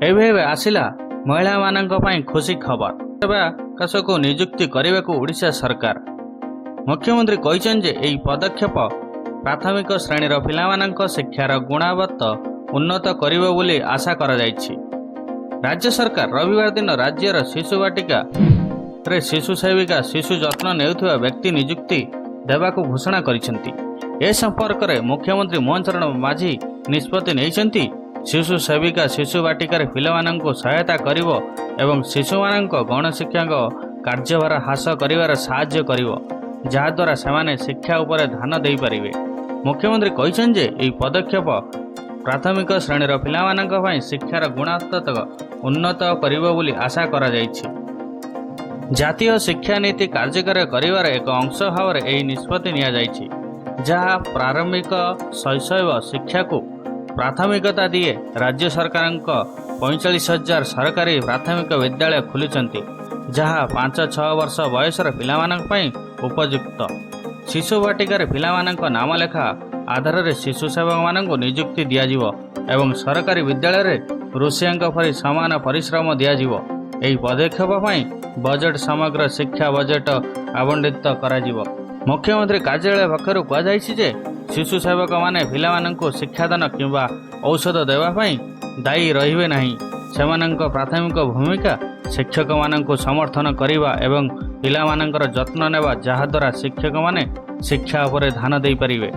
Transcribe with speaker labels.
Speaker 1: ଏବେ ଆସିଲା ମହିଳାମାନଙ୍କ ପାଇଁ ଖୁସି ଖବର। ସେବାକକୁ ନିଯୁକ୍ତି କରିବାକୁ ଓଡ଼ିଶା ସରକାର ମୁଖ୍ୟମନ୍ତ୍ରୀ କହିଛନ୍ତି ଯେ ଏହି ପଦକ୍ଷେପ ପ୍ରାଥମିକ ଶ୍ରେଣୀର ପିଲାମାନଙ୍କ ଶିକ୍ଷାର ଗୁଣବତ୍ତା ଉନ୍ନତ କରିବ ବୋଲି ଆଶା କରାଯାଇଛି। ରାଜ୍ୟ ସରକାର ରବିବାର ଦିନ ରାଜ୍ୟର ଶିଶୁ ବାଟିକାରେ ଶିଶୁ ସେବିକା ଶିଶୁ ଯତ୍ନ ନେଉଥିବା ବ୍ୟକ୍ତି ନିଯୁକ୍ତି ଦେବାକୁ ଘୋଷଣା କରିଛନ୍ତି। ଏ ସମ୍ପର୍କରେ ମୁଖ୍ୟମନ୍ତ୍ରୀ ମୋହନ ଚରଣ ମାଝୀ ନିଷ୍ପତ୍ତି ନେଇଛନ୍ତି। ଶିଶୁ ସେବିକା ଶିଶୁ ବାଟିକାରେ ପିଲାମାନଙ୍କୁ ସହାୟତା କରିବ ଏବଂ ଶିଶୁମାନଙ୍କ ଗଣଶିକ୍ଷାଙ୍କ କାର୍ଯ୍ୟଭାର ହ୍ରାସ କରିବାରେ ସାହାଯ୍ୟ କରିବ, ଯାହାଦ୍ୱାରା ସେମାନେ ଶିକ୍ଷା ଉପରେ ଧ୍ୟାନ ଦେଇପାରିବେ। ମୁଖ୍ୟମନ୍ତ୍ରୀ କହିଛନ୍ତି ଯେ ଏହି ପଦକ୍ଷେପ ପ୍ରାଥମିକ ଶ୍ରେଣୀର ପିଲାମାନଙ୍କ ପାଇଁ ଶିକ୍ଷାର ଗୁଣବତ୍ତା ଉନ୍ନତ କରିବ ବୋଲି ଆଶା କରାଯାଇଛି। ଜାତୀୟ ଶିକ୍ଷାନୀତି କାର୍ଯ୍ୟକାରୀ କରିବାର ଏକ ଅଂଶ ଭାବରେ ଏହି ନିଷ୍ପତ୍ତି ନିଆଯାଇଛି, ଯାହା ପ୍ରାରମ୍ଭିକ ଶୈଶବ ଶିକ୍ଷାକୁ ପ୍ରାଥମିକତା ଦିଏ। ରାଜ୍ୟ ସରକାରଙ୍କ 45,000 ସରକାରୀ ପ୍ରାଥମିକ ବିଦ୍ୟାଳୟ ଖୋଲିଛନ୍ତି, ଯାହା 5-6 ବର୍ଷ ବୟସର ପିଲାମାନଙ୍କ ପାଇଁ ଉପଯୁକ୍ତ। ଶିଶୁ ବାଟିକାରେ ପିଲାମାନଙ୍କ ନାମ ଲେଖା ଆଧାରରେ ଶିଶୁ ସେବକମାନଙ୍କୁ ନିଯୁକ୍ତି ଦିଆଯିବ ଏବଂ ସରକାରୀ ବିଦ୍ୟାଳୟରେ ରୋଷେଇଆଙ୍କ ପରି ସମାନ ପରିଶ୍ରମ ଦିଆଯିବ। ଏହି ପଦକ୍ଷେପ ପାଇଁ ବଜେଟ୍ ସମଗ୍ର ଶିକ୍ଷା ବଜେଟ୍ ଆବଣ୍ଟିତ କରାଯିବ। ମୁଖ୍ୟମନ୍ତ୍ରୀ କାର୍ଯ୍ୟାଳୟ ପକ୍ଷରୁ କୁହାଯାଇଛି ଯେ ଶିଶୁ ସେବକମାନେ ପିଲାମାନଙ୍କୁ ଶିକ୍ଷାଦାନ କିମ୍ବା ଔଷଧ ଦେବା ପାଇଁ ଦାୟୀ ରହିବେ ନାହିଁ। ସେମାନଙ୍କ ପ୍ରାଥମିକ ଭୂମିକା ଶିକ୍ଷକମାନଙ୍କୁ ସମର୍ଥନ କରିବା ଏବଂ ପିଲାମାନଙ୍କର ଯତ୍ନ ନେବା, ଯାହାଦ୍ୱାରା ଶିକ୍ଷକମାନେ ଶିକ୍ଷା ଉପରେ ଧ୍ୟାନ ଦେଇପାରିବେ।